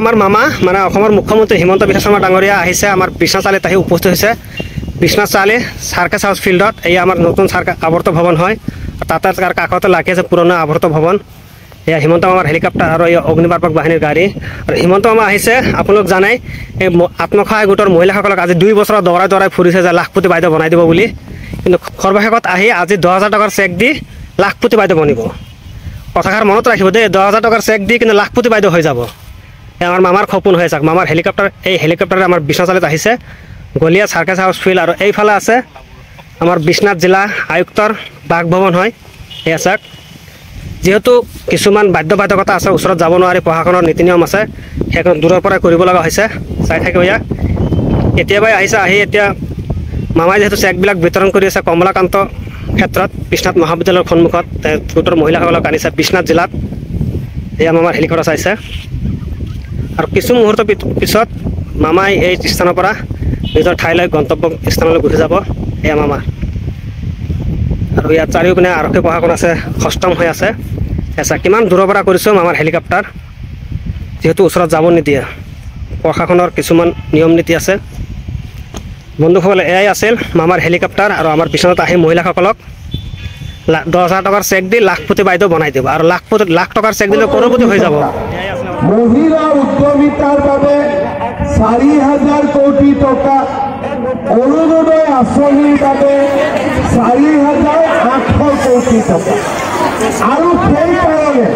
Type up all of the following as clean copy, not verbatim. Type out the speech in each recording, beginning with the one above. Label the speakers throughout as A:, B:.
A: আমাৰ মামা মানে অসমৰ মুখ্যমন্ত্ৰী হিমন্ত বিশ্ব শৰ্মা ডাঙৰীয়া আহিছে আমাৰ বিশ্বনাথ চাৰিআলিত আহি উপস্থিত হৈছে। বিশ্বনাথ চাৰিআলি চাৰ্কাছ হাউচ ফিল্ডত এই আমাৰ নতুন আৱৰ্ত ভৱন হয়। তাতে তাৰ কাষতে লাগি আছে পুৰণা আৱৰ্ত ভৱন। এয়া হিমন্ত মামাৰ হেলিকপ্টাৰ আৰু এই অগ্নিনিৰ্বাপক বাহিনীৰ গাড়ী। আৰু হিমন্ত মামা আহিছে, আপোনালোক জানাই এই আত্মসহায়ক গোটৰ মহিলাসকলক আজি 2 বছৰ দৌৰাই ফুৰিছে যে লাখপতি বাইদেউ বনাই দিব বুলি। কিন্তু সৰ্বশেষত আহি আজি 10,000 টকাৰ চেক দি লাখপতি বাইদেউ বনিব। কথাষাৰ মনত ৰাখিব দেই, 10,000 টকাৰ চেক দি কিন্তু লাখপতি বাইদেউ হৈ যাব। আমাৰ মামাৰ সপোন হৈ আছে। মামাৰ হেলিকপ্টাৰ, এই হেলিকপ্টাৰে আমাৰ বিশ্বনাথ চাৰিআলিত আহিছে। গলীয়া চাৰ্কাছ হাউচ ফিল্ড আৰু এইফালে আছে আমাৰ বিশ্বনাথ জিলা আয়ুক্তৰ বাসভৱন হয়। এয়া চাওক, যেহেতু কিছুমান বাধ্যবাধকতা আছে, ওচৰত যাব নোৱাৰি, প্ৰশাসনৰ নীতি নিয়ম আছে, সেইকাৰণে দূৰৰ পৰাই কৰিব লগা হৈছে। চাই থাকিব ইয়াক। কেতিয়াবাই আহিছে, আহি এতিয়া মামাই যিহেতু চেকবিলাক বিতৰণ কৰি আছে কমলাকান্ত ক্ষেত্ৰত বিশ্বনাথ মহাবিদ্যালয়ৰ সন্মুখত গোটৰ মহিলাসকলক আনিছে বিশ্বনাথ জিলাত। এয়া মামাৰ হেলিকপ্টাৰ চাইছে। আৰু কিছু মুহূৰ্তৰ পিছত মামাই এই স্থানৰ পৰা নিজৰ ঠাইলৈ গন্তব্য স্থানলৈ গুচি যাব। এয়া মামা। আৰু ইয়াত চাৰিওপিনে আৰক্ষী প্ৰশাসন আছে, সষ্টম হৈ আছে। এছা কিমান দূৰৰ পৰা কৰিছোঁ মামাৰ হেলিকপ্টাৰ, যিহেতু ওচৰত যাব নিদিয়ে, প্ৰশাসনৰ কিছুমান নিয়ম নীতি আছে। বন্ধুসকল, এয়াই আছিল মামাৰ হেলিকপ্টাৰ আৰু আমাৰ বিশ্বনাথত আহি মহিলাসকলক 10,000 টকাৰ চেক দি লাখপতি বাইদেউ বনাই দিব। আৰু লাখ টকাৰ চেক দিলে কৰপতি হৈ যাব।
B: মহিলা উদ্যমিতাৰ বাবে 4,000 কোটি টকা, অৰুণোদয় আঁচনিৰ বাবে 4,800 কোটি টকা। আৰু সেইকাৰণে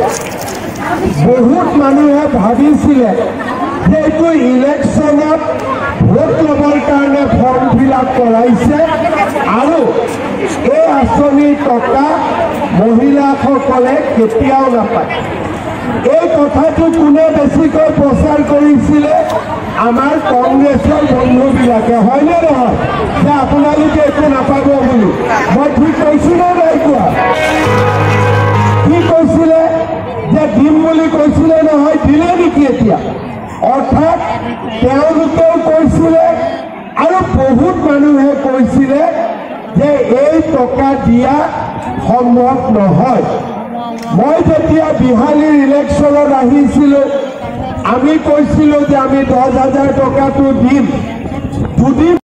B: বহুত মানুহে ভাবিছিলে যে এইটো ইলেকশ্যনত ভোট ল'বৰ কাৰণে ফৰ্ম ফিল আপ কৰাইছে আৰু এই আঁচনিৰ টকা মহিলাসকলে কেতিয়াও নাপায়। এই কথাটো কোনে বেছিকৈ প্ৰচাৰ কৰিছিলে? আমাৰ কংগ্ৰেছৰ বন্ধুবিলাকে, হয়নে নহয়? যে আপোনালোকে একো নাপাব বুলি। মই ঠিক কৈছোনে নাই কোৱা? কি কৈছিলে? যে দিম বুলি কৈছিলে নহয়, দিলে নেকি এতিয়া? অৰ্থাৎ তেওঁলোকেও কৈছিলে আৰু বহুত মানুহে কৈছিলে যে এই টকা দিয়া সম্ভৱ নহয়। মই যেতিয়া বিহালীৰ ইলেকশ্যনত আহিছিলোঁ, আমি কৈছিলোঁ যে আমি 10,000 টকাটো দিম।